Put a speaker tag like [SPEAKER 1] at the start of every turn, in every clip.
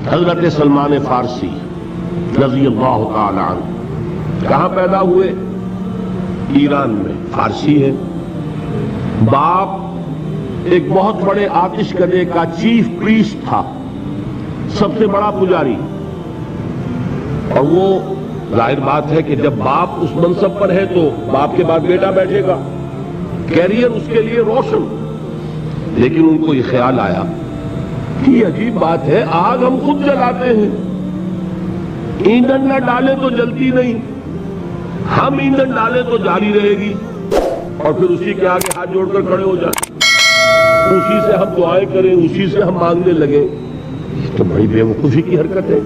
[SPEAKER 1] حضرت سلمان فارسی رضی اللہ تعالی عنہ کہاں پیدا ہوئے؟ ایران میں، فارسی ہے۔ باپ ایک بہت بڑے آتش کدے کا چیف پریسٹ تھا، سب سے بڑا پجاری، اور وہ ظاہر بات ہے کہ جب باپ اس منصب پر ہے تو باپ کے بعد بیٹا بیٹھے گا، کیریئر اس کے لیے روشن۔ لیکن ان کو یہ خیال آیا کہ یہ عجیب بات ہے، آگ ہم خود جلاتے ہیں، ایندھن نہ ڈالے تو جلتی نہیں، ہم ایندھن ڈالے تو جاری رہے گی، اور پھر اسی کے آگے ہاتھ جوڑ کر کھڑے ہو جائیں، اسی سے ہم دعائیں کریں، اسی سے ہم مانگنے لگے۔ یہ تو بڑی بے وقوفی کی حرکت ہے،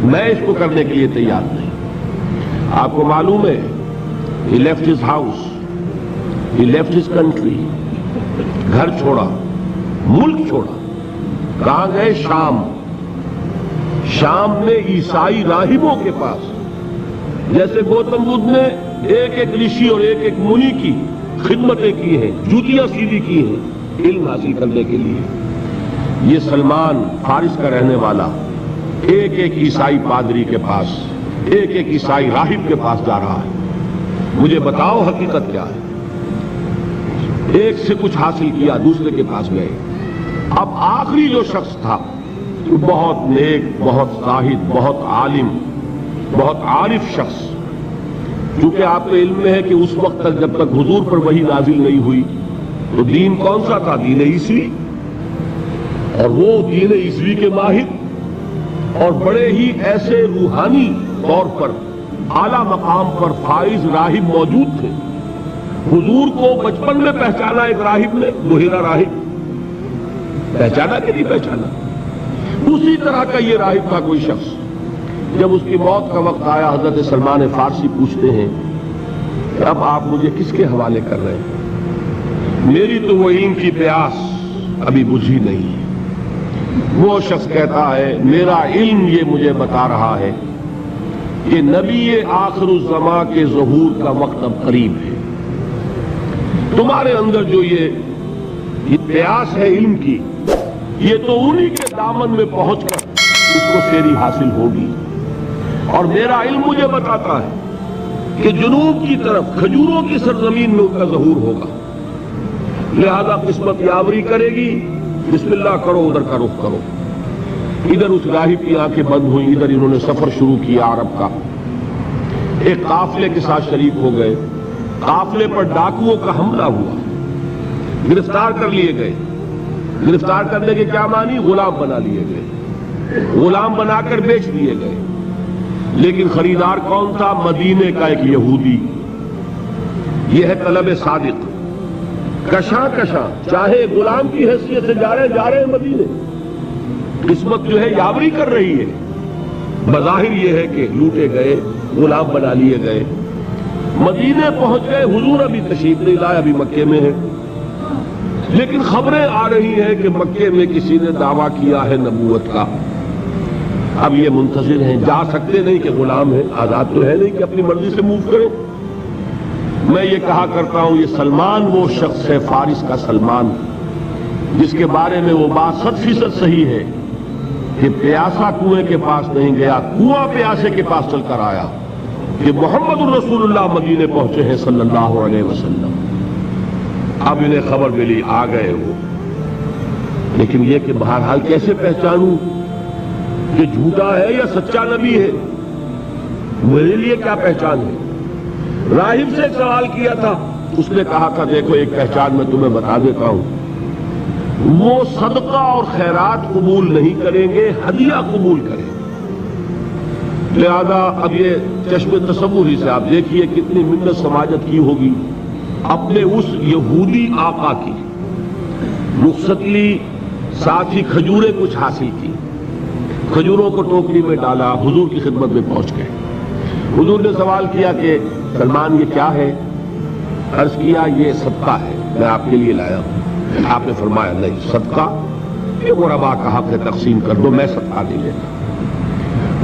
[SPEAKER 1] میں اس کو کرنے کے لیے تیار نہیں۔ آپ کو معلوم ہے he left his house, he left his country، گھر چھوڑا، ملک چھوڑا، کہاں گئے؟ شام۔ شام میں عیسائی راہبوں کے پاس، جیسے گوتم بدھ نے ایک ایک رشی اور ایک ایک منی کی خدمتیں کی ہیں، جوتیاں سیدھی کی ہیں علم حاصل کرنے کے لیے، یہ سلمان فارس کا رہنے والا ایک ایک عیسائی پادری کے پاس، ایک ایک عیسائی راہب کے پاس جا رہا ہے، مجھے بتاؤ حقیقت کیا ہے۔ ایک سے کچھ حاصل کیا، دوسرے کے پاس گئے۔ اب آخری جو شخص تھا، بہت نیک، بہت زاہد، بہت عالم، بہت عارف شخص، کیونکہ آپ کو علم میں ہے کہ اس وقت تک جب تک حضور پر وحی نازل نہیں ہوئی تو دین کون سا تھا؟ دین عیسوی، اور وہ دین عیسوی کے ماہر اور بڑے ہی ایسے روحانی طور پر اعلیٰ مقام پر فائز راہب موجود تھے۔ حضور کو بچپن میں پہچانا ایک راہب نے، بحیرہ راہب، پہچانا کہ نہیں پہچانا؟ اسی طرح کا یہ راہب تھا کوئی شخص۔ جب اس کی موت کا وقت آیا، حضرت سلمان فارسی پوچھتے ہیں کہ اب آپ مجھے کس کے حوالے کر رہے ہیں؟ میری تو وہ علم کی پیاس ابھی بجھی نہیں ہے۔ وہ شخص کہتا ہے میرا علم یہ مجھے بتا رہا ہے کہ نبی آخر الزماں کے ظہور کا وقت اب قریب ہے۔ تمہارے اندر جو یہ پیاس ہے علم کی، یہ تو انہی کے دامن میں پہنچ کر اس کو سیری حاصل ہوگی، اور میرا علم مجھے بتاتا ہے کہ جنوب کی طرف کھجوروں کی سرزمین میں ان کا ظہور ہوگا، لہذا قسمت یاوری کرے گی، بسم اللہ کرو، ادھر کا رخ کرو۔ ادھر اس راہب کی آنکھیں بند ہوئیں، ادھر انہوں نے سفر شروع کیا عرب کا، ایک قافلے کے ساتھ شریک ہو گئے۔ قافلے پر ڈاکوؤں کا حملہ ہوا، گرفتار کر لیے گئے۔ گرفتار کرنے کے کیا معنی؟ غلام بنا لیے گئے، غلام بنا کر بیچ دیے گئے۔ لیکن خریدار کون تھا؟ مدینے کا ایک یہودی، یہ ہے طلب صادق، کشاں کشاں چاہے غلام کی حیثیت سے جا رہے ہیں مدینے، قسمت جو ہے یاوری کر رہی ہے۔ بظاہر یہ ہے کہ لوٹے گئے، غلام بنا لیے گئے، مدینے پہنچ گئے۔ حضور ابھی تشریف نہیں لائے، ابھی مکے میں ہے، لیکن خبریں آ رہی ہیں کہ مکے میں کسی نے دعویٰ کیا ہے نبوت کا۔ اب یہ منتظر ہیں، جا سکتے نہیں کہ غلام ہیں، آزاد تو ہے نہیں کہ اپنی مرضی سے موو کریں۔ میں یہ کہا کرتا ہوں یہ سلمان وہ شخص ہے، فارس کا سلمان، جس کے بارے میں وہ بات 100% صحیح ہے کہ پیاسا کنویں کے پاس نہیں گیا، کنواں پیاسے کے پاس چل کر آیا کہ محمد الرسول اللہ مدینے پہنچے ہیں صلی اللہ علیہ وسلم۔ اب انہیں خبر ملی، آ گئے وہ، لیکن یہ کہ بہرحال کیسے پہچانوں کہ جھوٹا ہے یا سچا نبی ہے؟ میرے لیے کیا پہچان ہے؟ راہب سے ایک سوال کیا تھا، اس نے کہا تھا دیکھو ایک پہچان میں تمہیں بتا دیتا ہوں، وہ صدقہ اور خیرات قبول نہیں کریں گے، ہدیہ قبول کریں گے۔ لہذا اب یہ چشم تصور ہی سے آپ دیکھیے کتنی منت سماجت کی ہوگی، اپنے اس یہودی آقا کی رخصت لی، ساتھ ہی کھجوریں کچھ حاصل کی، کھجوروں کو ٹوکری میں ڈالا، حضور کی خدمت میں پہنچ گئے۔ حضور نے سوال کیا کہ سلمان یہ کیا ہے؟ عرض کیا یہ صدقہ ہے، میں آپ کے لیے لایا ہوں۔ آپ نے فرمایا نہیں، صدقہ یہ غربا کا حق ہے، تقسیم کر دو، میں صدقہ نہیں لیتا۔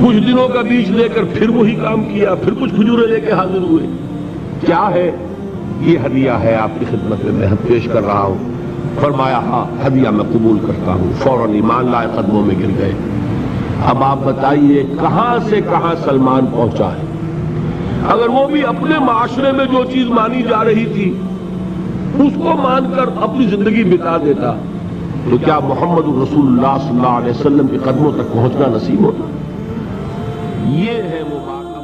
[SPEAKER 1] کچھ دنوں کا بیچ لے کر پھر وہی کام کیا، پھر کچھ کھجوریں لے کے حاضر ہوئے۔ کیا ہے؟ یہ ہدیہ ہے، آپ کی خدمت میں پیش کر رہا ہوں۔ فرمایا ہاں ہدیہ میں قبول کرتا ہوں۔ فوراً ایمان لائے، قدموں میں گر گئے۔ اب آپ بتائیے کہاں سے کہاں سلمان پہنچا ہے؟ اگر وہ بھی اپنے معاشرے میں جو چیز مانی جا رہی تھی اس کو مان کر اپنی زندگی بتا دیتا تو کیا محمد رسول اللہ صلی اللہ علیہ وسلم کے قدموں تک پہنچنا نصیب ہوتا؟ یہ ہے وہ واقعہ